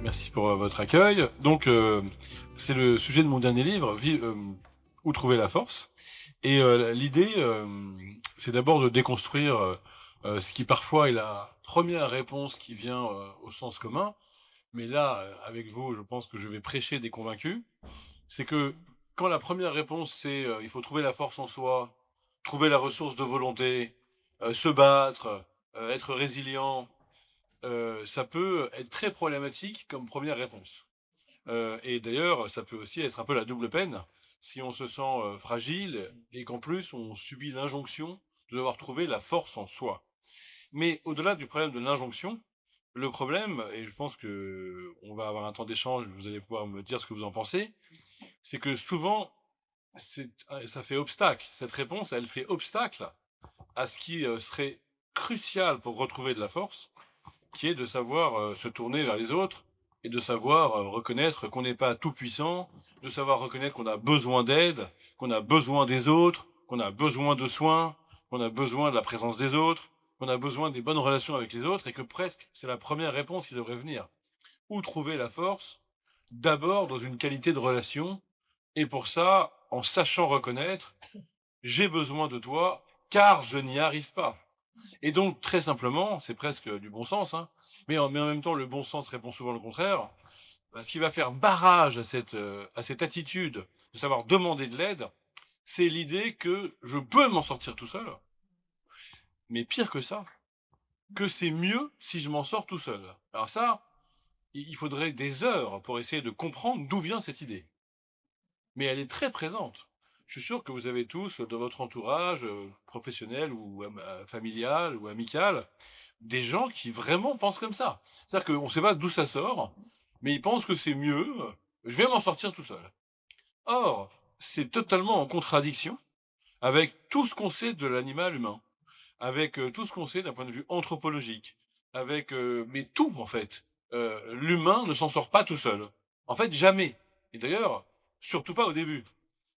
Merci pour votre accueil. Donc, c'est le sujet de mon dernier livre, Où trouver la force. Et l'idée, c'est d'abord de déconstruire ce qui parfois est la première réponse qui vient au sens commun. Mais là, avec vous, je pense que je vais prêcher des convaincus. C'est que quand la première réponse, c'est il faut trouver la force en soi, trouver la ressource de volonté, se battre, être résilient, ça peut être très problématique comme première réponse. Et d'ailleurs, ça peut aussi être un peu la double peine si on se sent fragile et qu'en plus on subit l'injonction de devoir trouver la force en soi. Mais au-delà du problème de l'injonction, le problème, et je pense que on va avoir un temps d'échange, vous allez pouvoir me dire ce que vous en pensez, c'est que souvent, ça fait obstacle. Cette réponse, elle fait obstacle à ce qui serait crucial pour retrouver de la force, qui est de savoir se tourner vers les autres et de savoir reconnaître qu'on n'est pas tout puissant, de savoir reconnaître qu'on a besoin d'aide, qu'on a besoin des autres, qu'on a besoin de soins, qu'on a besoin de la présence des autres, qu'on a besoin des bonnes relations avec les autres et que presque c'est la première réponse qui devrait venir. Où trouver la force? D'abord dans une qualité de relation et pour ça, en sachant reconnaître, j'ai besoin de toi car je n'y arrive pas. Et donc, très simplement, c'est presque du bon sens, hein, mais en même temps, le bon sens répond souvent le contraire. Bah, ce qui va faire barrage à cette attitude de savoir demander de l'aide, c'est l'idée que je peux m'en sortir tout seul. Mais pire que ça, que c'est mieux si je m'en sors tout seul. Alors ça, il faudrait des heures pour essayer de comprendre d'où vient cette idée. Mais elle est très présente. Je suis sûr que vous avez tous, dans votre entourage, professionnel ou familial ou amical, des gens qui vraiment pensent comme ça. C'est-à-dire qu'on ne sait pas d'où ça sort, mais ils pensent que c'est mieux, je vais m'en sortir tout seul. Or, c'est totalement en contradiction avec tout ce qu'on sait de l'animal humain, avec tout ce qu'on sait d'un point de vue anthropologique, avec mais tout en fait. L'humain ne s'en sort pas tout seul. En fait, jamais. Et d'ailleurs, surtout pas au début.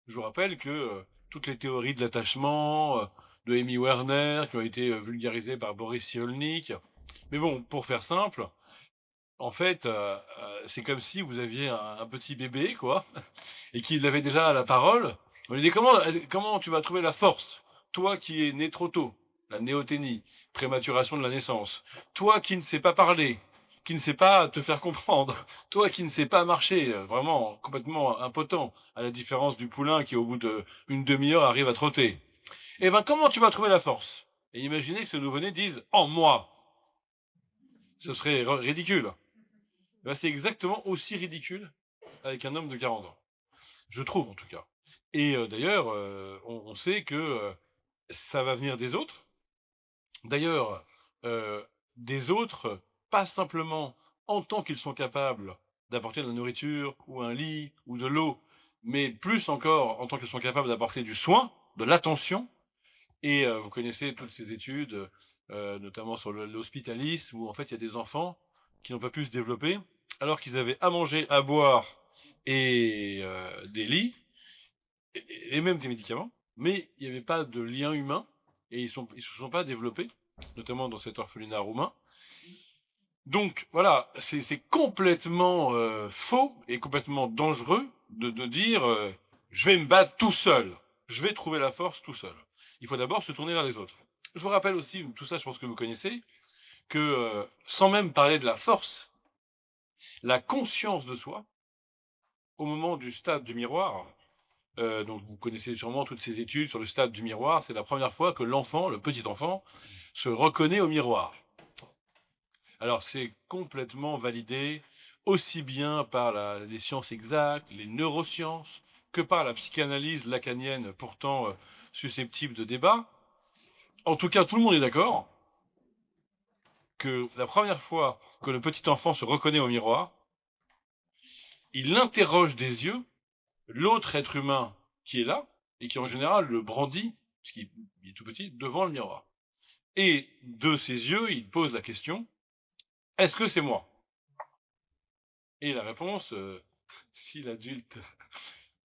Je vous rappelle que toutes les théories de l'attachement de Amy Werner, qui ont été vulgarisées par Boris Cyrulnik. Mais bon, pour faire simple, en fait, c'est comme si vous aviez un petit bébé, quoi, et qu'il avait déjà la parole. On lui dit comment tu vas trouver la force, toi qui es né trop tôt, la néoténie, prématuration de la naissance, toi qui ne sais pas parler, qui ne sais pas te faire comprendre, toi qui ne sais pas marcher, vraiment complètement impotent, à la différence du poulain qui au bout d'une demi-heure arrive à trotter. Eh ben comment tu vas trouver la force? Et imaginez que ce nouveau-né dise en moi. Ce serait ridicule. Ben, c'est exactement aussi ridicule avec un homme de 40 ans. Je trouve en tout cas. Et d'ailleurs, on sait que ça va venir des autres. D'ailleurs, euh, des autres, pas simplement en tant qu'ils sont capables d'apporter de la nourriture, ou un lit, ou de l'eau, mais plus encore en tant qu'ils sont capables d'apporter du soin, de l'attention. Et vous connaissez toutes ces études, notamment sur l'hospitalisme, où en fait il y a des enfants qui n'ont pas pu se développer, alors qu'ils avaient à manger, à boire et des lits, et même des médicaments, mais il n'y avait pas de lien humain, et ils se sont pas développés, notamment dans cet orphelinat roumain. Donc voilà, c'est complètement faux et complètement dangereux de dire je vais me battre tout seul, je vais trouver la force tout seul. Il faut d'abord se tourner vers les autres. Je vous rappelle aussi, tout ça je pense que vous connaissez, que sans même parler de la force, la conscience de soi, au moment du stade du miroir, donc vous connaissez sûrement toutes ces études sur le stade du miroir, c'est la première fois que l'enfant, le petit enfant, se reconnaît au miroir. Alors c'est complètement validé aussi bien par les sciences exactes, les neurosciences, que par la psychanalyse lacanienne pourtant susceptible de débat. En tout cas, tout le monde est d'accord que la première fois que le petit enfant se reconnaît au miroir, il interroge des yeux l'autre être humain qui est là et qui en général le brandit, puisqu'il est tout petit, devant le miroir. Et de ses yeux, il pose la question, est-ce que c'est moi? Et la réponse, si l'adulte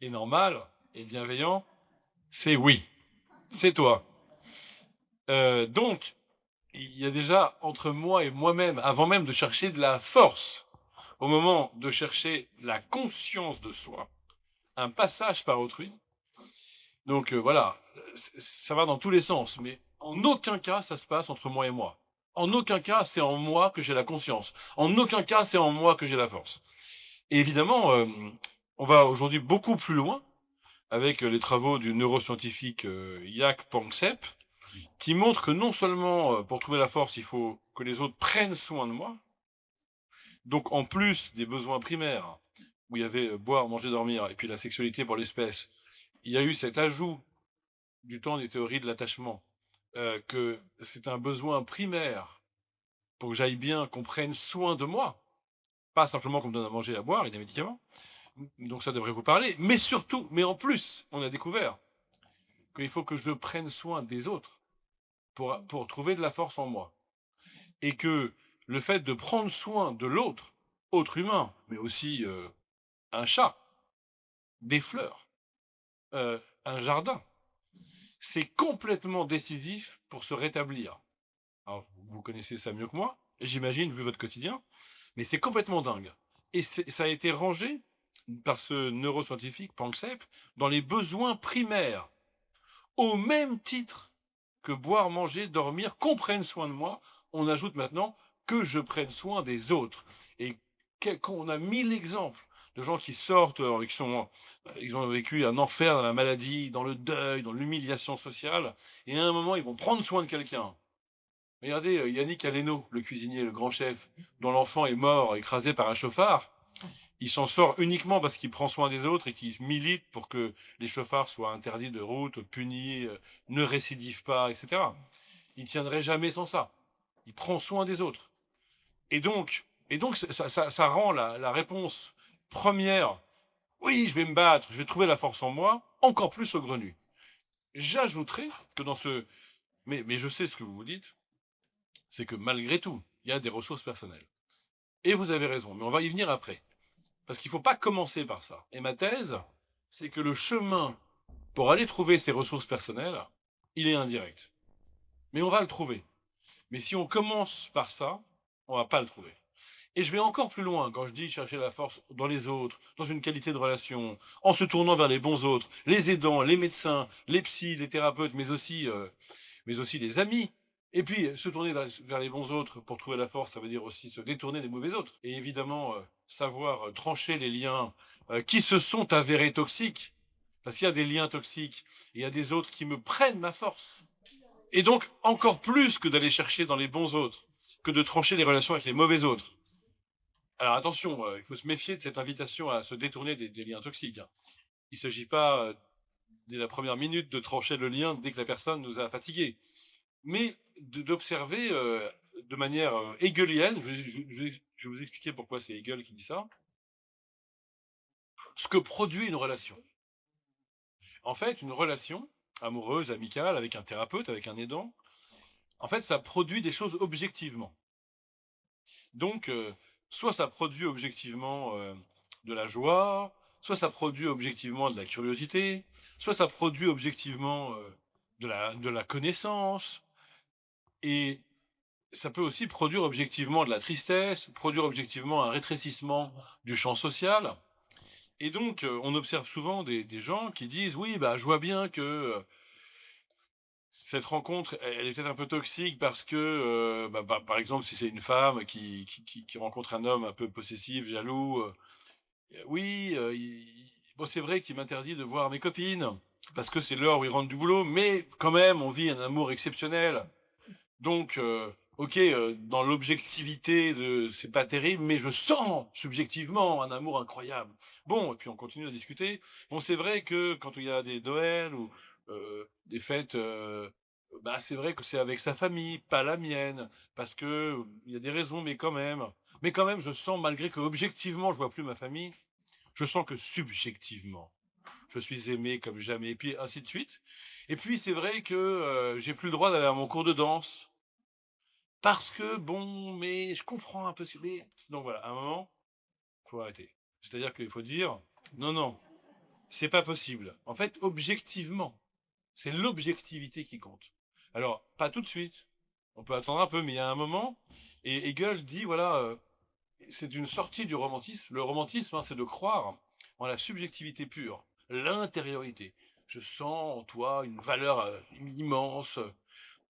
est normal et bienveillant, c'est oui, c'est toi. Donc, il y a déjà entre moi et moi-même, avant même de chercher de la force, au moment de chercher la conscience de soi, un passage par autrui. Donc voilà, ça va dans tous les sens, mais en aucun cas ça se passe entre moi et moi. En aucun cas c'est en moi que j'ai la conscience. En aucun cas c'est en moi que j'ai la force. Et évidemment, on va aujourd'hui beaucoup plus loin avec les travaux du neuroscientifique Jaak Panksepp, qui montre que non seulement pour trouver la force, il faut que les autres prennent soin de moi, donc en plus des besoins primaires, où il y avait boire, manger, dormir, et puis la sexualité pour l'espèce, il y a eu cet ajout du temps des théories de l'attachement, que c'est un besoin primaire pour que j'aille bien, qu'on prenne soin de moi, pas simplement qu'on me donne à manger, à boire et des médicaments, donc ça devrait vous parler, mais surtout, mais en plus, on a découvert qu'il faut que je prenne soin des autres pour trouver de la force en moi. Et que le fait de prendre soin de l'autre, autre humain, mais aussi un chat, des fleurs, un jardin, c'est complètement décisif pour se rétablir. Alors, vous connaissez ça mieux que moi, j'imagine, vu votre quotidien, mais c'est complètement dingue. Et ça a été rangé par ce neuroscientifique, Panksepp, dans les besoins primaires, au même titre que boire, manger, dormir, qu'on prenne soin de moi, on ajoute maintenant que je prenne soin des autres. Et qu'on a 1000 exemples de gens qui sortent, ils ont vécu un enfer dans la maladie, dans le deuil, dans l'humiliation sociale, et à un moment, ils vont prendre soin de quelqu'un. Regardez Yannick Aleno, le cuisinier, le grand chef, dont l'enfant est mort, écrasé par un chauffard. Il s'en sort uniquement parce qu'il prend soin des autres et qu'il milite pour que les chauffards soient interdits de route, punis, ne récidivent pas, etc. Il tiendrait jamais sans ça. Il prend soin des autres. Et donc ça rend la réponse première, oui, je vais me battre, je vais trouver la force en moi, encore plus saugrenue. J'ajouterais que dans ce... Mais je sais ce que vous vous dites, c'est que malgré tout, il y a des ressources personnelles. Et vous avez raison, mais on va y venir après. Parce qu'il ne faut pas commencer par ça. Et ma thèse, c'est que le chemin pour aller trouver ces ressources personnelles, il est indirect. Mais on va le trouver. Mais si on commence par ça, on va pas le trouver. Et je vais encore plus loin quand je dis chercher la force dans les autres, dans une qualité de relation, en se tournant vers les bons autres, les aidants, les médecins, les psys, les thérapeutes, mais aussi les amis. Et puis, se tourner vers les bons autres pour trouver la force, ça veut dire aussi se détourner des mauvais autres. Et évidemment, savoir trancher les liens qui se sont avérés toxiques. Parce qu'il y a des liens toxiques, et il y a des autres qui me prennent ma force. Et donc, encore plus que d'aller chercher dans les bons autres, que de trancher les relations avec les mauvais autres. Alors attention, il faut se méfier de cette invitation à se détourner des liens toxiques. Hein. Il ne s'agit pas, dès la première minute, de trancher le lien dès que la personne nous a fatigués. Mais d'observer de manière hegelienne, je vais vous expliquer pourquoi c'est Hegel qui dit ça, ce que produit une relation. En fait, une relation amoureuse, amicale, avec un thérapeute, avec un aidant, en fait, ça produit des choses objectivement. Donc, soit ça produit objectivement de la joie, soit ça produit objectivement de la curiosité, soit ça produit objectivement de la connaissance, et ça peut aussi produire objectivement de la tristesse, produire objectivement un rétrécissement du champ social. Et donc, on observe souvent des gens qui disent, oui, bah, je vois bien que cette rencontre, elle est peut-être un peu toxique parce que, par exemple, si c'est une femme qui rencontre un homme un peu possessif, jaloux, oui, bon, c'est vrai qu'il m'interdit de voir mes copines parce que c'est l'heure où ils rentrent du boulot, mais quand même, on vit un amour exceptionnel. Donc, ok, dans l'objectivité, c'est pas terrible, mais je sens subjectivement un amour incroyable. Bon, et puis on continue à discuter. Bon, c'est vrai que quand il y a des Noëls ou des fêtes, bah c'est vrai que c'est avec sa famille, pas la mienne, parce que il y a des raisons, mais quand même, je sens malgré que objectivement je vois plus ma famille, je sens que subjectivement je suis aimé comme jamais, et puis ainsi de suite. Et puis c'est vrai que j'ai plus le droit d'aller à mon cours de danse parce que bon, mais je comprends un peu ce que... Mais... Donc voilà, à un moment, faut arrêter. C'est-à-dire qu'il faut dire, non, non, c'est pas possible. En fait, objectivement, c'est l'objectivité qui compte. Alors, pas tout de suite. On peut attendre un peu, mais il y a un moment, et Hegel dit, voilà, c'est une sortie du romantisme. Le romantisme, hein, c'est de croire en la subjectivité pure, l'intériorité. Je sens en toi une valeur immense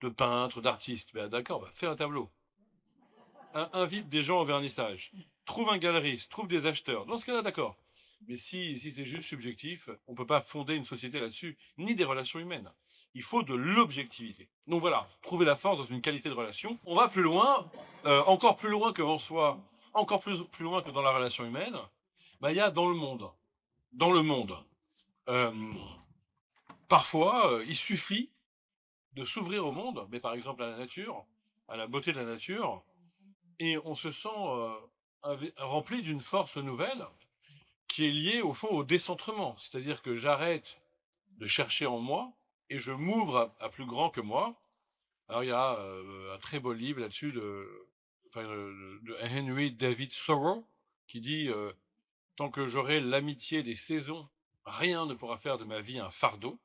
de peintre, d'artiste. Ben, d'accord, bah, fais un tableau. Invite des gens au vernissage. Trouve un galeriste, trouve des acheteurs. Dans ce cas-là, d'accord. Mais si c'est juste subjectif, on ne peut pas fonder une société là-dessus, ni des relations humaines. Il faut de l'objectivité. Donc voilà, trouver la force dans une qualité de relation. On va plus loin, encore plus loin que en soi, encore plus loin que dans la relation humaine. Bah, il y a dans le monde. Dans le monde. Euh, Parfois, il suffit de s'ouvrir au monde, mais par exemple à la nature, à la beauté de la nature, et on se sent rempli d'une force nouvelle qui est liée au fond au décentrement. C'est-à-dire que j'arrête de chercher en moi et je m'ouvre à plus grand que moi. Alors il y a un très beau livre là-dessus de Henry David Thoreau qui dit tant que j'aurai l'amitié des saisons, rien ne pourra faire de ma vie un fardeau.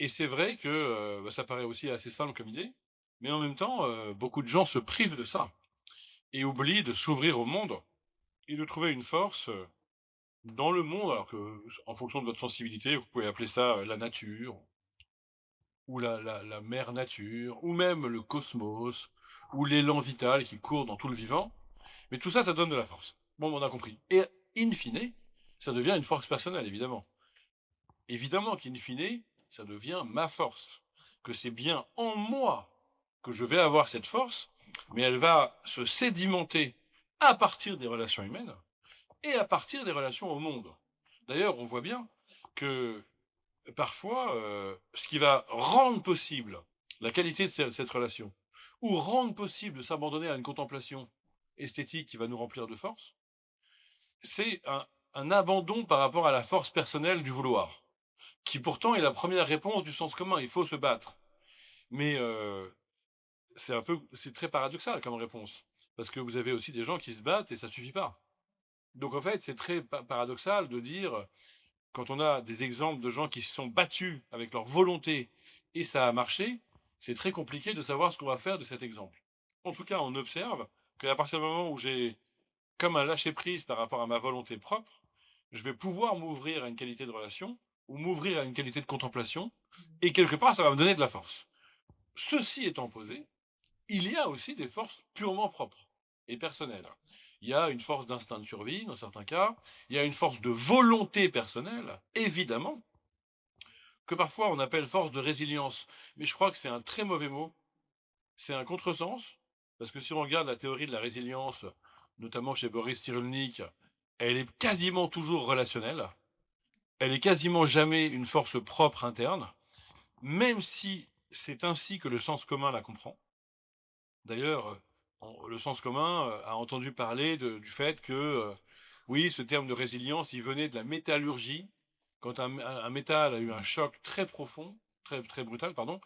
Et c'est vrai que ça paraît aussi assez simple comme idée, mais en même temps, beaucoup de gens se privent de ça et oublient de s'ouvrir au monde et de trouver une force dans le monde, alors que, en fonction de votre sensibilité, vous pouvez appeler ça la nature, ou la mère nature, ou même le cosmos, ou l'élan vital qui court dans tout le vivant. Mais tout ça, ça donne de la force. Bon, on a compris. Et in fine, ça devient une force personnelle, évidemment. Évidemment qu'in fine, ça devient ma force. Que c'est bien en moi que je vais avoir cette force, mais elle va se sédimenter à partir des relations humaines et à partir des relations au monde. D'ailleurs, on voit bien que parfois, ce qui va rendre possible la qualité de cette relation, ou rendre possible de s'abandonner à une contemplation esthétique qui va nous remplir de force, c'est un abandon par rapport à la force personnelle du vouloir, qui pourtant est la première réponse du sens commun. Il faut se battre. Mais c'est très paradoxal comme réponse, parce que vous avez aussi des gens qui se battent et ça suffit pas. Donc en fait, c'est très paradoxal de dire, quand on a des exemples de gens qui se sont battus avec leur volonté et ça a marché, c'est très compliqué de savoir ce qu'on va faire de cet exemple. En tout cas, on observe qu'à partir du moment où j'ai comme un lâcher-prise par rapport à ma volonté propre, je vais pouvoir m'ouvrir à une qualité de relation ou m'ouvrir à une qualité de contemplation et quelque part, ça va me donner de la force. Ceci étant posé, il y a aussi des forces purement propres et personnelles. Il y a une force d'instinct de survie, dans certains cas. Il y a une force de volonté personnelle, évidemment, que parfois on appelle force de résilience. Mais je crois que c'est un très mauvais mot. C'est un contresens, parce que si on regarde la théorie de la résilience, notamment chez Boris Cyrulnik, elle est quasiment toujours relationnelle. Elle est quasiment jamais une force propre interne, même si c'est ainsi que le sens commun la comprend. D'ailleurs, le sens commun a entendu parler du fait que, oui, ce terme de résilience, il venait de la métallurgie. Quand un métal a eu un choc très profond, très brutal, pardon,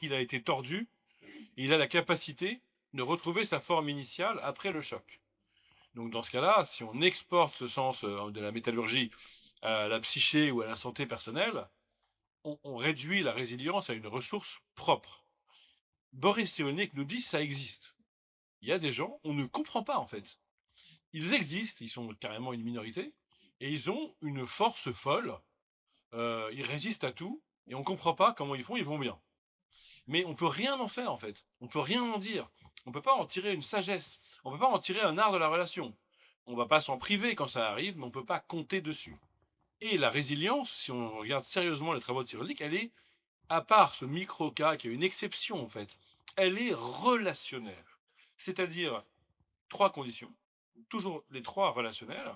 il a été tordu, et il a la capacité de retrouver sa forme initiale après le choc. Donc dans ce cas-là, si on exporte ce sens de la métallurgie à la psyché ou à la santé personnelle, on réduit la résilience à une ressource propre. Boris Cyrulnik nous dit ça existe. Il y a des gens, on ne comprend pas en fait. Ils existent, ils sont carrément une minorité, et ils ont une force folle, ils résistent à tout, et on ne comprend pas comment ils vont bien. Mais on peut rien en faire en fait, on peut rien en dire, on peut pas en tirer une sagesse, on peut pas en tirer un art de la relation. On va pas s'en priver quand ça arrive, mais on peut pas compter dessus. Et la résilience, si on regarde sérieusement les travaux de Cyrulnik, elle est, à part ce micro-cas qui est une exception en fait, elle est relationnelle. C'est-à-dire, trois conditions, toujours les trois relationnels.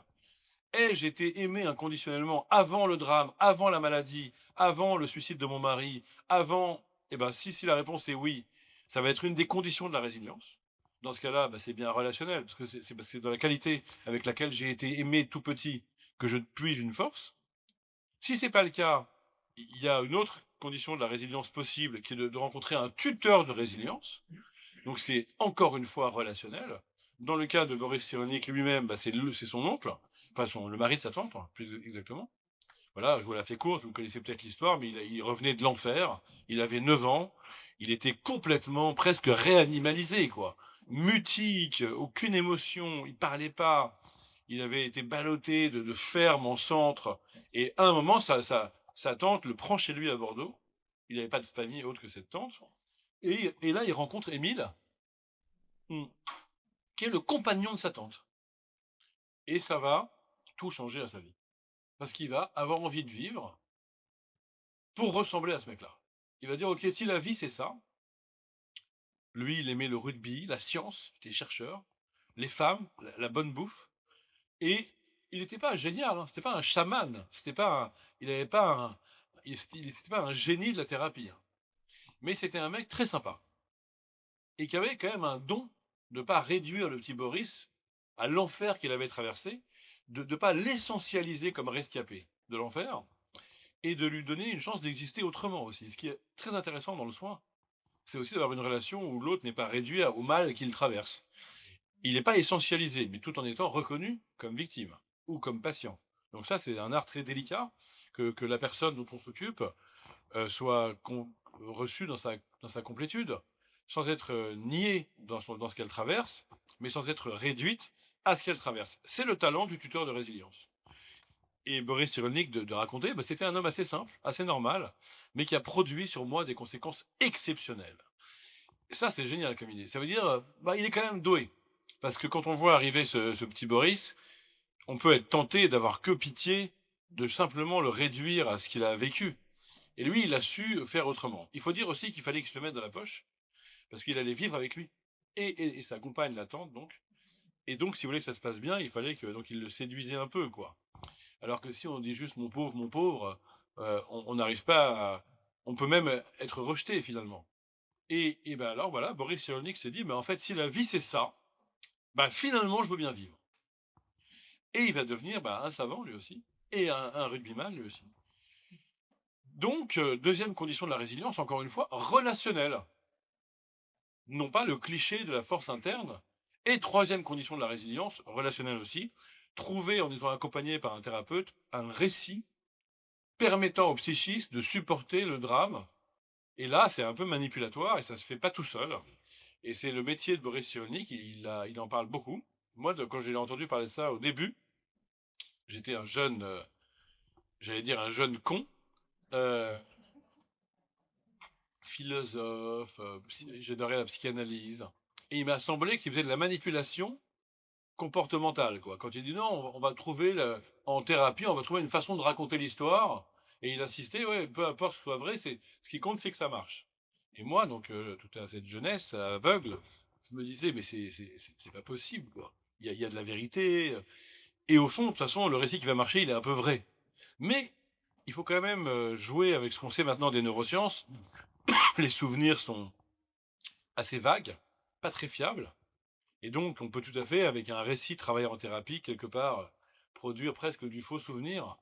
Ai-je été aimé inconditionnellement avant le drame, avant la maladie, avant le suicide de mon mari, avant... Eh ben, si la réponse est oui, ça va être une des conditions de la résilience. Dans ce cas-là, ben, c'est bien relationnel, parce que c'est dans la qualité avec laquelle j'ai été aimé tout petit que je puise une force. Si c'est pas le cas, il y a une autre condition de la résilience possible, qui est de rencontrer un tuteur de résilience. Donc c'est encore une fois relationnel. Dans le cas de Boris Cyrulnik lui-même, bah, c'est son oncle, enfin le mari de sa tante, hein, plus exactement. Voilà, je vous la fais courte, vous connaissez peut-être l'histoire, mais il revenait de l'enfer, il avait 9 ans, il était complètement, presque réanimalisé, quoi. mutique, aucune émotion, il parlait pas, il avait été ballotté de ferme en centre, et à un moment, sa tante le prend chez lui à Bordeaux, il n'avait pas de famille autre que cette tante, et là, il rencontre Émile, hmm, qui est le compagnon de sa tante. Et ça va tout changer à sa vie. Parce qu'il va avoir envie de vivre pour ressembler à ce mec-là. Il va dire, ok, si la vie c'est ça, lui il aimait le rugby, la science, il était chercheur, les femmes, la bonne bouffe, et il n'était pas génial, hein, c'était pas un chaman, c'était pas il avait pas c'était pas un génie de la thérapie, hein. Mais c'était un mec très sympa, et qui avait quand même un don de ne pas réduire le petit Boris à l'enfer qu'il avait traversé, de ne pas l'essentialiser comme rescapé de l'enfer, et de lui donner une chance d'exister autrement aussi. Ce qui est très intéressant dans le soin, c'est aussi d'avoir une relation où l'autre n'est pas réduit au mal qu'il traverse. Il n'est pas essentialisé, mais tout en étant reconnu comme victime ou comme patient. Donc ça, c'est un art très délicat que la personne dont on s'occupe soit reçue dans sa complétude, sans être niée dans ce qu'elle traverse, mais sans être réduite à ce qu'elle traverse. C'est le talent du tuteur de résilience. Et Boris Cyrulnik de raconter, bah, c'était un homme assez simple, assez normal, mais qui a produit sur moi des conséquences exceptionnelles. Et ça, c'est génial comme idée. Ça veut dire, bah, il est quand même doué. Parce que quand on voit arriver ce petit Boris, on peut être tenté d'avoir que pitié de simplement le réduire à ce qu'il a vécu. Et lui, il a su faire autrement. Il faut dire aussi qu'il fallait qu'il se le mette dans la poche, parce qu'il allait vivre avec lui. Et sa compagne l'attend, donc. Et donc, si vous voulez que ça se passe bien, il fallait que donc il le séduisait un peu, quoi. Alors que si on dit juste mon pauvre, on n'arrive pas à... On peut même être rejeté, finalement. Et ben alors, voilà, Boris Cyrulnik s'est dit, mais en fait, si la vie c'est ça, ben finalement, je veux bien vivre. Et il va devenir un savant, lui aussi, et un rugbyman, lui aussi. Donc, deuxième condition de la résilience, encore une fois, relationnelle. Non pas le cliché de la force interne. Et troisième condition de la résilience, relationnelle aussi, trouver, en étant accompagné par un thérapeute, un récit permettant au psychiste de supporter le drame. Et là, c'est un peu manipulatoire et ça se fait pas tout seul. Et c'est le métier de Boris Cyrulnik, il en parle beaucoup. Moi, quand j'ai entendu parler de ça au début, j'étais un jeune, j'allais dire un jeune con, euh, philosophe, j'adorais la psychanalyse. Et il m'a semblé qu'il faisait de la manipulation comportementale, quoi. Quand il dit non, on va trouver, en thérapie, on va trouver une façon de raconter l'histoire. Et il insistait, ouais, peu importe que ce soit vrai, ce qui compte, c'est que ça marche. Et moi, donc, toute cette jeunesse aveugle, je me disais, mais c'est pas possible, quoi. Il y a de la vérité. Et au fond, de toute façon, le récit qui va marcher, il est un peu vrai. Mais il faut quand même jouer avec ce qu'on sait maintenant des neurosciences. Les souvenirs sont assez vagues, pas très fiables. Et donc, on peut tout à fait, avec un récit travaillé en thérapie, quelque part, produire presque du faux souvenir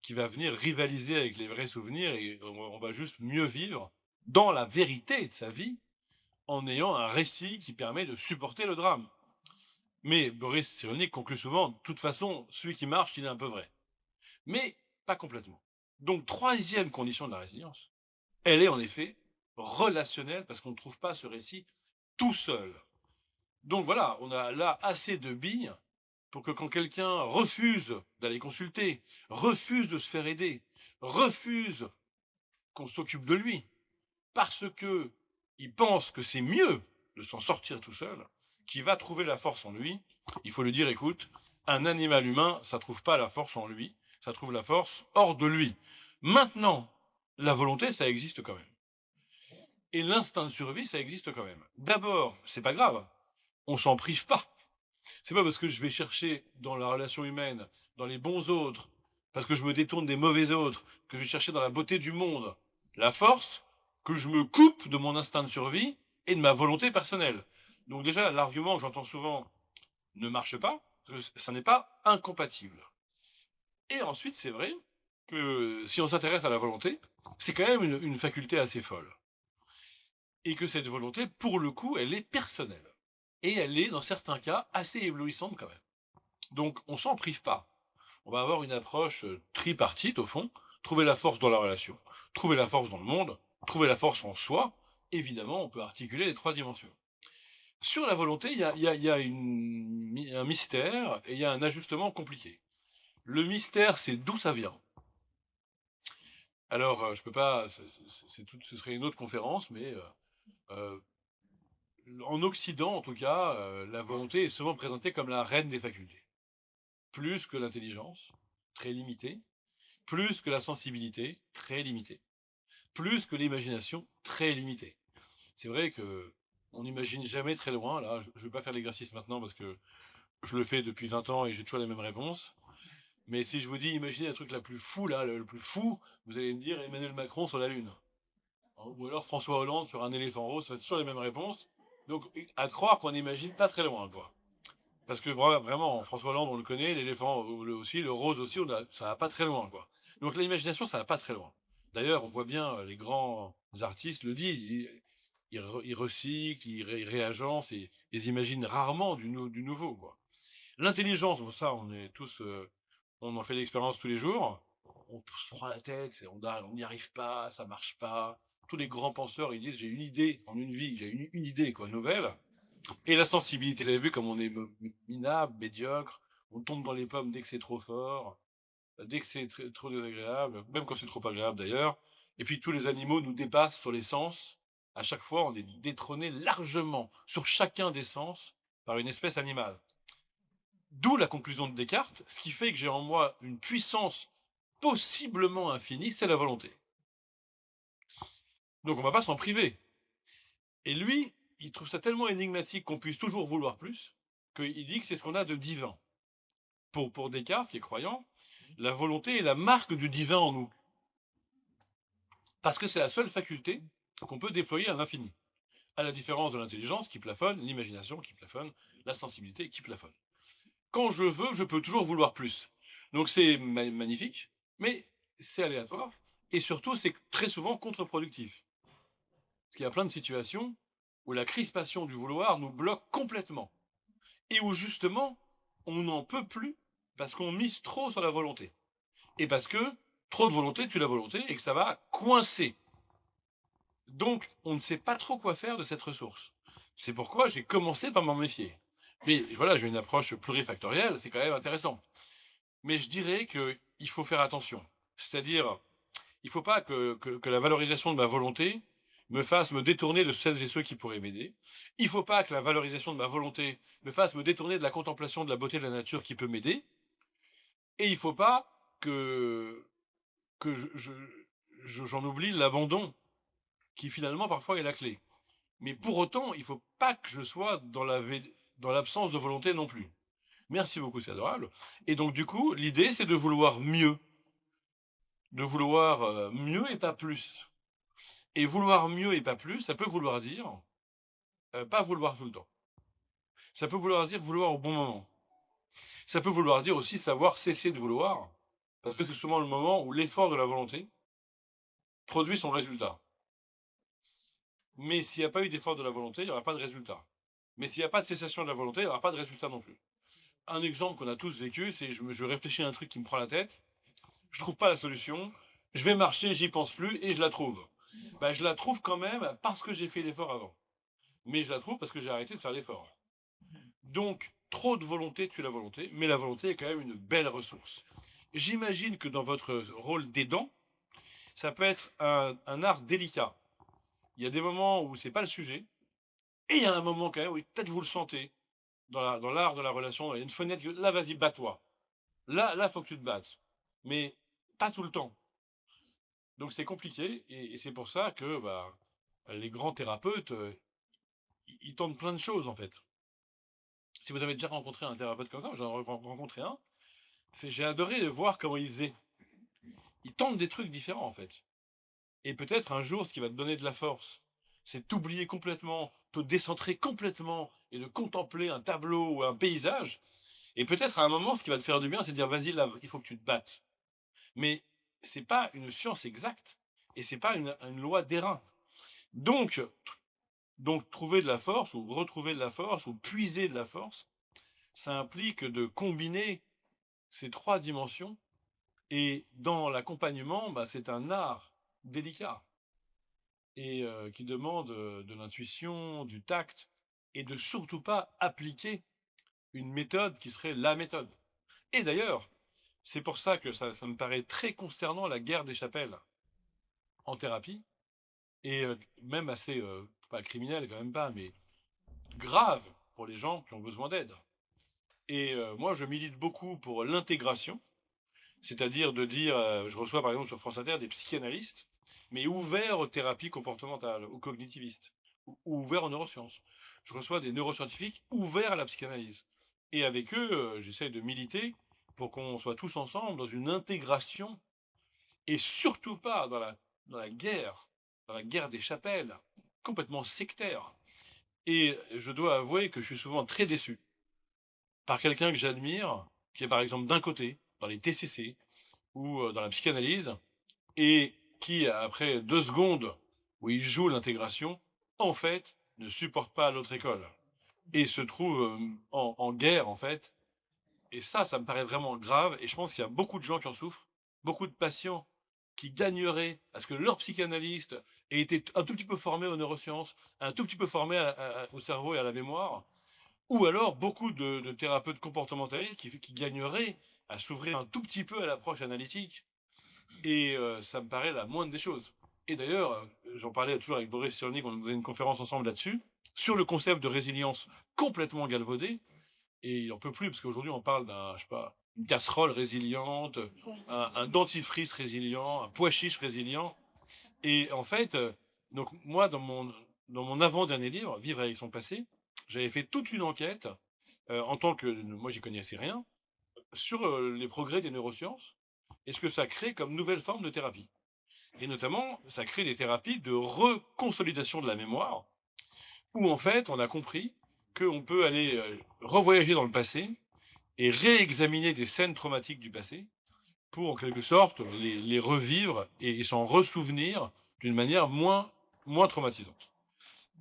qui va venir rivaliser avec les vrais souvenirs et on va juste mieux vivre dans la vérité de sa vie en ayant un récit qui permet de supporter le drame. Mais Boris Cyrulnik conclut souvent, de toute façon, celui qui marche, il est un peu vrai. Mais pas complètement. Donc, troisième condition de la résilience, elle est en effet relationnelle parce qu'on ne trouve pas ce récit tout seul. Donc voilà, on a là assez de billes pour que quand quelqu'un refuse d'aller consulter, refuse de se faire aider, refuse qu'on s'occupe de lui, parce que il pense que c'est mieux de s'en sortir tout seul, qu'il va trouver la force en lui, il faut lui dire, écoute, un animal humain, ça trouve pas la force en lui, ça trouve la force hors de lui. Maintenant, la volonté, ça existe quand même. Et l'instinct de survie, ça existe quand même. D'abord, c'est pas grave, on s'en prive pas. C'est pas parce que je vais chercher dans la relation humaine, dans les bons autres, parce que je me détourne des mauvais autres, que je vais chercher dans la beauté du monde, la force, que je me coupe de mon instinct de survie et de ma volonté personnelle. Donc déjà, l'argument que j'entends souvent ne marche pas, parce que ça n'est pas incompatible. Et ensuite, c'est vrai que si on s'intéresse à la volonté, c'est quand même une faculté assez folle. Et que cette volonté, pour le coup, elle est personnelle. Et elle est, dans certains cas, assez éblouissante quand même. Donc, on s'en prive pas. On va avoir une approche tripartite, au fond. Trouver la force dans la relation, trouver la force dans le monde, trouver la force en soi. Évidemment, on peut articuler les trois dimensions. Sur la volonté, il y a un mystère et il y a un ajustement compliqué. Le mystère, c'est d'où ça vient. Alors, je peux pas, ce serait une autre conférence, mais euh, en Occident, en tout cas, la volonté est souvent présentée comme la reine des facultés. Plus que l'intelligence, très limitée, plus que la sensibilité, très limitée, plus que l'imagination, très limitée. C'est vrai que on n'imagine jamais très loin. Là, je vais pas faire l'exercice maintenant parce que je le fais depuis 20 ans et j'ai toujours les mêmes réponses. Mais si je vous dis, imaginez un truc la plus fou, là, le plus fou, vous allez me dire Emmanuel Macron sur la Lune. Ou alors François Hollande sur un éléphant rose, c'est toujours les mêmes réponses. Donc, à croire qu'on n'imagine pas très loin, quoi. Parce que vraiment, François Hollande, on le connaît, l'éléphant aussi, le rose aussi, ça va pas très loin, quoi. Donc l'imagination, ça va pas très loin. D'ailleurs, on voit bien, les grands artistes le disent, ils recyclent, ils réagencent, et ils imaginent rarement du nouveau, quoi. L'intelligence, bon, ça, on est tous, on en fait l'expérience tous les jours. On se prend la tête, on n'y arrive pas, ça marche pas. Tous les grands penseurs, ils disent, j'ai une idée en une vie, j'ai une idée, quoi, nouvelle. Et la sensibilité, vous avez vu comme on est minable, médiocre, on tombe dans les pommes dès que c'est trop fort, dès que c'est trop désagréable, même quand c'est trop agréable d'ailleurs. Et puis tous les animaux nous dépassent sur les sens. À chaque fois, on est détrôné largement sur chacun des sens par une espèce animale. D'où la conclusion de Descartes, ce qui fait que j'ai en moi une puissance possiblement infinie, c'est la volonté. Donc on va pas s'en priver. Et lui, il trouve ça tellement énigmatique qu'on puisse toujours vouloir plus, qu'il dit que c'est ce qu'on a de divin. Pour Descartes, qui est croyant, la volonté est la marque du divin en nous. Parce que c'est la seule faculté qu'on peut déployer à l'infini. À la différence de l'intelligence qui plafonne, l'imagination qui plafonne, la sensibilité qui plafonne. Quand je veux, je peux toujours vouloir plus. Donc c'est magnifique, mais c'est aléatoire. Et surtout, c'est très souvent contre-productif. Parce qu'il y a plein de situations où la crispation du vouloir nous bloque complètement. Et où justement, on n'en peut plus parce qu'on mise trop sur la volonté. Et parce que trop de volonté tue la volonté et que ça va coincer. Donc, on ne sait pas trop quoi faire de cette ressource. C'est pourquoi j'ai commencé par m'en méfier. Mais voilà, j'ai une approche plurifactorielle, c'est quand même intéressant. Mais je dirais qu'il faut faire attention. C'est-à-dire, il ne faut pas que la valorisation de ma volonté me fasse me détourner de celles et ceux qui pourraient m'aider. Il ne faut pas que la valorisation de ma volonté me fasse me détourner de la contemplation de la beauté de la nature qui peut m'aider. Et il ne faut pas que j'en oublie l'abandon, qui finalement parfois est la clé. Mais pour autant, il ne faut pas que je sois dans l'absence de volonté non plus. Merci beaucoup, c'est adorable. Et donc du coup, l'idée c'est de vouloir mieux. De vouloir mieux et pas plus. Et vouloir mieux et pas plus, ça peut vouloir dire pas vouloir tout le temps. Ça peut vouloir dire vouloir au bon moment. Ça peut vouloir dire aussi savoir cesser de vouloir, parce que c'est souvent le moment où l'effort de la volonté produit son résultat. Mais s'il n'y a pas eu d'effort de la volonté, il n'y aura pas de résultat. Mais s'il n'y a pas de cessation de la volonté, il n'y aura pas de résultat non plus. Un exemple qu'on a tous vécu, c'est je réfléchis à un truc qui me prend la tête, je trouve pas la solution, je vais marcher, j'y pense plus et je la trouve. Ben, je la trouve quand même parce que j'ai fait l'effort avant. Mais je la trouve parce que j'ai arrêté de faire l'effort. Donc, trop de volonté tue la volonté, mais la volonté est quand même une belle ressource. J'imagine que dans votre rôle d'aidant, ça peut être un art délicat. Il y a des moments où c'est pas le sujet, et il y a un moment quand même où peut-être vous le sentez dans l'art de la relation. Il y a une fenêtre, là vas-y, bats-toi. Là, faut que tu te battes. Mais pas tout le temps. Donc c'est compliqué, et c'est pour ça que bah, les grands thérapeutes, ils tentent plein de choses en fait. Si vous avez déjà rencontré un thérapeute comme ça, j'en ai rencontré un, j'ai adoré voir comment il faisait. Il tente des trucs différents en fait. Et peut-être un jour, ce qui va te donner de la force, c'est de t'oublier complètement, te décentrer complètement et de contempler un tableau ou un paysage. Et peut-être à un moment, ce qui va te faire du bien, c'est de dire vas-y là, il faut que tu te battes. Mais c'est pas une science exacte et c'est pas une loi d'airain. Donc, donc trouver de la force ou retrouver de la force ou puiser de la force, ça implique de combiner ces trois dimensions. Et dans l'accompagnement, bah, c'est un art délicat et qui demande de l'intuition, du tact, et de surtout pas appliquer une méthode qui serait la méthode. Et d'ailleurs, c'est pour ça que ça me paraît très consternant, la guerre des chapelles en thérapie, et même assez, pas criminel quand même pas, mais grave pour les gens qui ont besoin d'aide. Et moi, je milite beaucoup pour l'intégration, c'est-à-dire de dire, je reçois par exemple sur France Inter des psychanalystes, mais ouverts aux thérapies comportementales, aux cognitivistes, ou ouverts aux neurosciences. Je reçois des neuroscientifiques ouverts à la psychanalyse. Et avec eux, j'essaie de militer pour qu'on soit tous ensemble dans une intégration, et surtout pas dans la guerre des chapelles, complètement sectaire. Et je dois avouer que je suis souvent très déçu par quelqu'un que j'admire, qui est par exemple d'un côté, dans les TCC, ou dans la psychanalyse, et qui, après 2 secondes où il joue l'intégration, en fait, ne supporte pas l'autre école, et se trouve en guerre, en fait. Et ça me paraît vraiment grave, et je pense qu'il y a beaucoup de gens qui en souffrent, beaucoup de patients qui gagneraient à ce que leur psychanalyste ait été un tout petit peu formé aux neurosciences, un tout petit peu formé au cerveau et à la mémoire, ou alors beaucoup de thérapeutes comportementalistes qui gagneraient à s'ouvrir un tout petit peu à l'approche analytique. Et ça me paraît la moindre des choses. Et d'ailleurs, j'en parlais toujours avec Boris Cyrulnik, on faisait une conférence ensemble là-dessus, sur le concept de résilience complètement galvaudé, et il en peut plus, parce qu'aujourd'hui on parle d'un, je sais pas, une casserole résiliente, un dentifrice résilient, un pois chiche résilient. Et en fait, donc moi, dans mon avant-dernier livre, Vivre avec son passé, j'avais fait toute une enquête, en tant que, moi j'y connaissais rien, sur les progrès des neurosciences, et ce que ça crée comme nouvelle forme de thérapie. Et notamment, ça crée des thérapies de reconsolidation de la mémoire, où en fait, on a compris qu'on peut aller revoyager dans le passé et réexaminer des scènes traumatiques du passé pour, en quelque sorte, les revivre et s'en ressouvenir d'une manière moins traumatisante.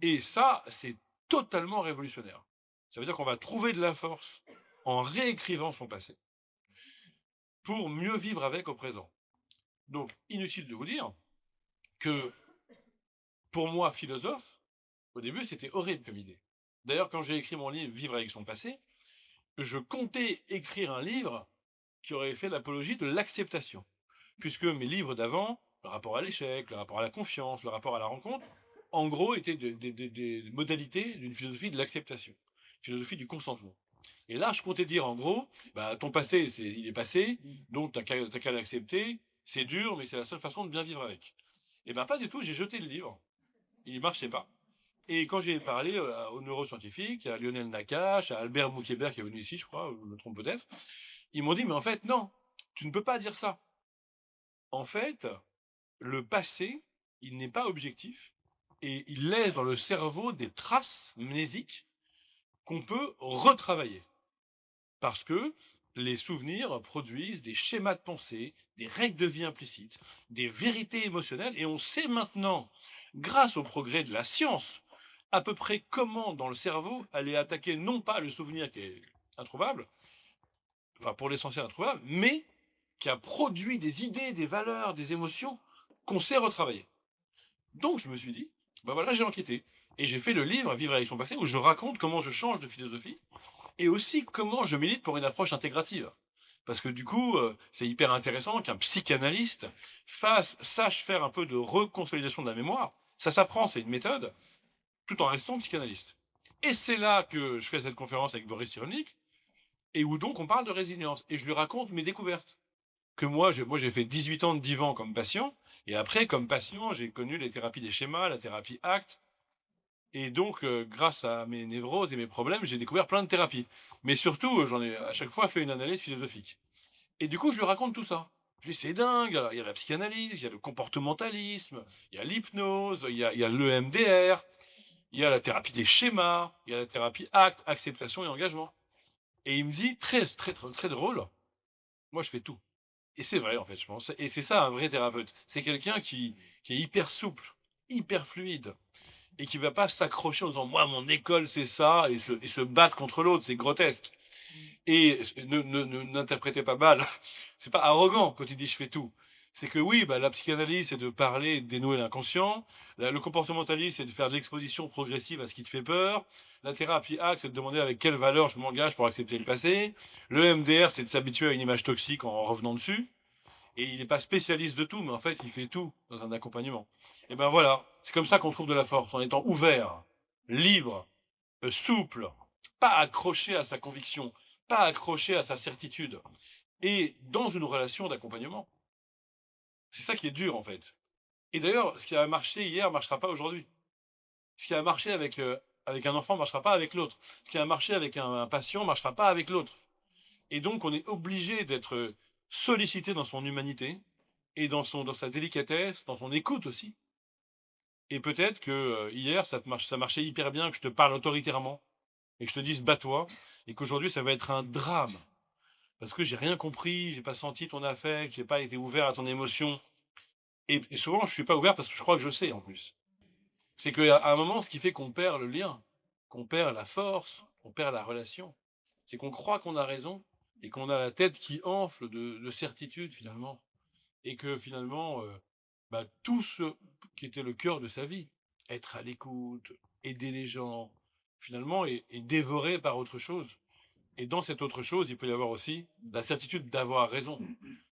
Et ça, c'est totalement révolutionnaire. Ça veut dire qu'on va trouver de la force en réécrivant son passé pour mieux vivre avec au présent. Donc, inutile de vous dire que, pour moi, philosophe, au début, c'était horrible comme idée. D'ailleurs, quand j'ai écrit mon livre Vivre avec son passé, je comptais écrire un livre qui aurait fait l'apologie de l'acceptation. Puisque mes livres d'avant, le rapport à l'échec, le rapport à la confiance, le rapport à la rencontre, en gros, étaient des modalités d'une philosophie de l'acceptation, philosophie du consentement. Et là, je comptais dire, en gros, bah, ton passé, il est passé, donc t'as qu'à l'accepter, c'est dur, mais c'est la seule façon de bien vivre avec. Et ben pas du tout, j'ai jeté le livre, il marchait pas. Et quand j'ai parlé aux neuroscientifiques, à Lionel Nakache, à Albert Moukébert qui est venu ici, je crois, je me trompe peut-être, ils m'ont dit, mais en fait, non, tu ne peux pas dire ça. En fait, le passé, il n'est pas objectif, et il laisse dans le cerveau des traces mnésiques qu'on peut retravailler. Parce que les souvenirs produisent des schémas de pensée, des règles de vie implicites, des vérités émotionnelles, et on sait maintenant, grâce au progrès de la science, à peu près comment dans le cerveau aller attaquer non pas le souvenir qui est introuvable, enfin pour l'essentiel introuvable, mais qui a produit des idées, des valeurs, des émotions qu'on sait retravailler. Donc je me suis dit, ben voilà, j'ai enquêté. Et j'ai fait le livre Vivre avec son passé, où je raconte comment je change de philosophie, et aussi comment je milite pour une approche intégrative. Parce que du coup, c'est hyper intéressant qu'un psychanalyste sache faire un peu de reconsolidation de la mémoire. Ça s'apprend, c'est une méthode, tout en restant psychanalyste. Et c'est là que je fais cette conférence avec Boris Cyrulnik, et où donc on parle de résilience. Et je lui raconte mes découvertes. Que moi j'ai fait 18 ans de divan comme patient, et après, comme patient, j'ai connu les thérapies des schémas, la thérapie ACT, et donc, grâce à mes névroses et mes problèmes, j'ai découvert plein de thérapies. Mais surtout, j'en ai à chaque fois fait une analyse philosophique. Et du coup, je lui raconte tout ça. Je lui dis, c'est dingue, alors, il y a la psychanalyse, il y a le comportementalisme, il y a l'hypnose, il y a l'EMDR, il y a la thérapie des schémas, il y a la thérapie ACT, acceptation et engagement. Et il me dit, très drôle, moi je fais tout. Et c'est vrai, en fait, je pense. Et c'est ça, un vrai thérapeute. C'est quelqu'un qui est hyper souple, hyper fluide, et qui va pas s'accrocher en disant, moi, mon école, c'est ça, et se battre contre l'autre, c'est grotesque. Et n'interprétez pas mal, c'est pas arrogant quand il dit je fais tout. C'est que oui, bah, la psychanalyse, c'est de parler et de dénouer l'inconscient. Le comportementaliste, c'est de faire de l'exposition progressive à ce qui te fait peur. La thérapie ACT, c'est de demander avec quelle valeur je m'engage pour accepter le passé. Le MDR, c'est de s'habituer à une image toxique en revenant dessus. Et il n'est pas spécialiste de tout, mais en fait, il fait tout dans un accompagnement. Et ben voilà, c'est comme ça qu'on trouve de la force, en étant ouvert, libre, souple, pas accroché à sa conviction, pas accroché à sa certitude. Et dans une relation d'accompagnement. C'est ça qui est dur, en fait. Et d'ailleurs, ce qui a marché hier marchera pas aujourd'hui. Ce qui a marché avec un enfant marchera pas avec l'autre. Ce qui a marché avec un patient marchera pas avec l'autre. Et donc, on est obligé d'être sollicité dans son humanité et dans sa délicatesse, dans son écoute aussi. Et peut-être que hier, ça marchait hyper bien que je te parle autoritairement et que je te dise bats-toi, et qu'aujourd'hui, ça va être un drame. Parce que j'ai rien compris, j'ai pas senti ton affect, j'ai pas été ouvert à ton émotion. Et souvent, je suis pas ouvert parce que je crois que je sais en plus. C'est qu'à un moment, ce qui fait qu'on perd le lien, qu'on perd la force, qu'on perd la relation, c'est qu'on croit qu'on a raison et qu'on a la tête qui enfle de certitude finalement. Et que finalement, bah, tout ce qui était le cœur de sa vie, être à l'écoute, aider les gens, finalement est dévoré par autre chose. Et dans cette autre chose, il peut y avoir aussi la certitude d'avoir raison,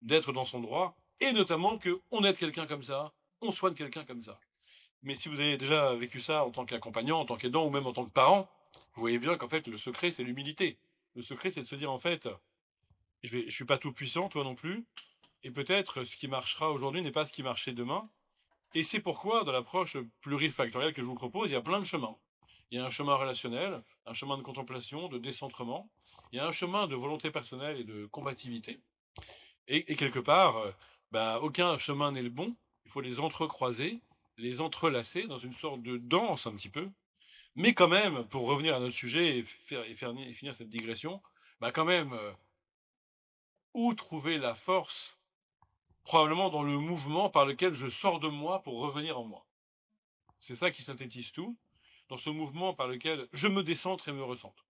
d'être dans son droit, et notamment qu'on aide quelqu'un comme ça, on soigne quelqu'un comme ça. Mais si vous avez déjà vécu ça en tant qu'accompagnant, en tant qu'aidant ou même en tant que parent, vous voyez bien qu'en fait, le secret, c'est l'humilité. Le secret, c'est de se dire, en fait, je suis pas tout puissant, toi non plus, et peut-être ce qui marchera aujourd'hui n'est pas ce qui marchait demain. Et c'est pourquoi, dans l'approche plurifactorielle que je vous propose, il y a plein de chemins. Il y a un chemin relationnel, un chemin de contemplation, de décentrement, il y a un chemin de volonté personnelle et de combativité. Et quelque part, bah, aucun chemin n'est le bon, il faut les entrecroiser, les entrelacer dans une sorte de danse un petit peu. Mais quand même, pour revenir à notre sujet et finir cette digression, bah quand même, où trouver la force? Probablement dans le mouvement par lequel je sors de moi pour revenir en moi. C'est ça qui synthétise tout, dans ce mouvement par lequel je me décentre et me recentre.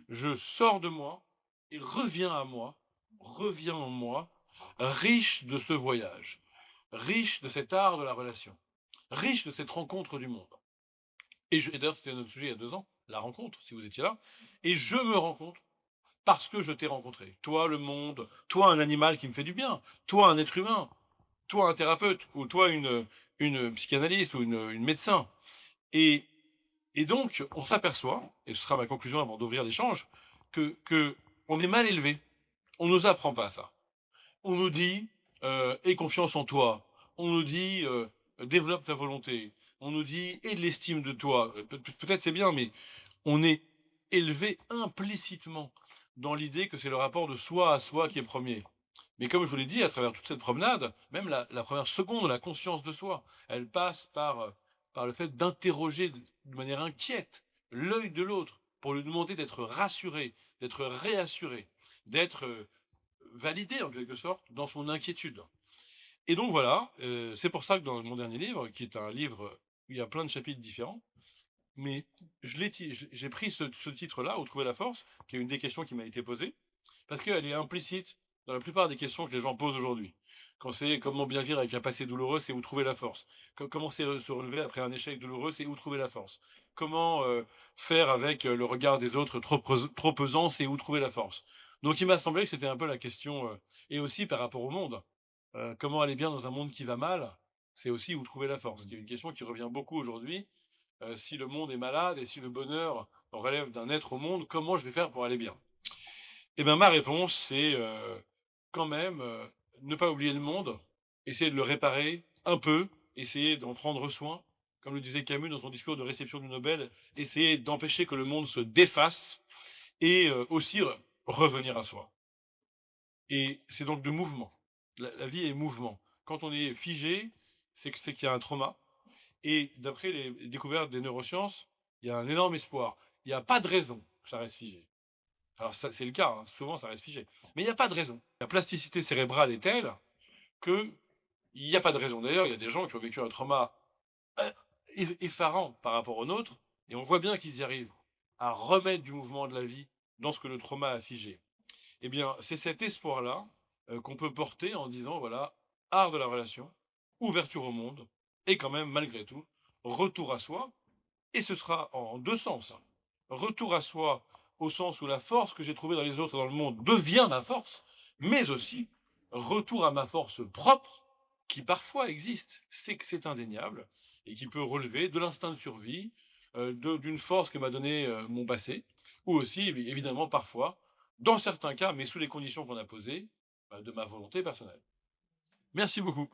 Je sors de moi et reviens en moi, riche de ce voyage, riche de cet art de la relation, riche de cette rencontre du monde. Et d'ailleurs, c'était notre sujet il y a 2 ans, la rencontre, si vous étiez là. Et je me rencontre parce que je t'ai rencontré. Toi, le monde, toi, un animal qui me fait du bien, toi, un être humain, toi, un thérapeute, ou toi, une psychanalyste ou une médecin. Et, et donc, on s'aperçoit, et ce sera ma conclusion avant d'ouvrir l'échange, que on est mal élevé. On nous apprend pas ça. On nous dit, aie confiance en toi. On nous dit, développe ta volonté. On nous dit, aie de l'estime de toi. Peut-être c'est bien, mais on est élevé implicitement dans l'idée que c'est le rapport de soi à soi qui est premier. Mais comme je vous l'ai dit, à travers toute cette promenade, même la première seconde de la conscience de soi, elle passe par le fait d'interroger de manière inquiète l'œil de l'autre pour lui demander d'être rassuré, d'être réassuré, d'être validé en quelque sorte dans son inquiétude. Et donc voilà, c'est pour ça que dans mon dernier livre, qui est un livre où il y a plein de chapitres différents, mais j'ai pris ce titre-là, Où trouver la force, qui est une des questions qui m'a été posée, parce qu'elle est implicite dans la plupart des questions que les gens posent aujourd'hui. Quand c'est comment bien vivre avec un passé douloureux, c'est où trouver la force. Comment se relever après un échec douloureux, c'est où trouver la force. Comment faire avec le regard des autres trop pesant, c'est où trouver la force. Donc il m'a semblé que c'était un peu la question, et aussi par rapport au monde. Comment aller bien dans un monde qui va mal, c'est aussi où trouver la force. C'est une question qui revient beaucoup aujourd'hui. Si le monde est malade et si le bonheur relève d'un être au monde, comment je vais faire pour aller bien? Eh bien, ma réponse, c'est quand même ne pas oublier le monde, essayer de le réparer un peu, essayer d'en prendre soin, comme le disait Camus dans son discours de réception du Nobel, essayer d'empêcher que le monde se défasse et aussi revenir à soi. Et c'est donc de mouvement. La vie est mouvement. Quand on est figé, c'est qu'il y a un trauma. Et d'après les découvertes des neurosciences, il y a un énorme espoir. Il n'y a pas de raison que ça reste figé. Alors ça, c'est le cas, hein, souvent ça reste figé. Mais il n'y a pas de raison. La plasticité cérébrale est telle que il n'y a pas de raison. D'ailleurs, il y a des gens qui ont vécu un trauma euh, effarant par rapport au nôtre, et on voit bien qu'ils y arrivent à remettre du mouvement de la vie dans ce que le trauma a figé. Eh bien, c'est cet espoir-là qu'on peut porter en disant, voilà, art de la relation, ouverture au monde, et quand même, malgré tout, retour à soi, et ce sera en deux sens, hein. Retour à soi, au sens où la force que j'ai trouvée dans les autres et dans le monde devient ma force, mais aussi retour à ma force propre, qui parfois existe, c'est que c'est indéniable, et qui peut relever de l'instinct de survie, d'une force que m'a donné mon passé, ou aussi, évidemment, parfois, dans certains cas, mais sous les conditions qu'on a posées, de ma volonté personnelle. Merci beaucoup.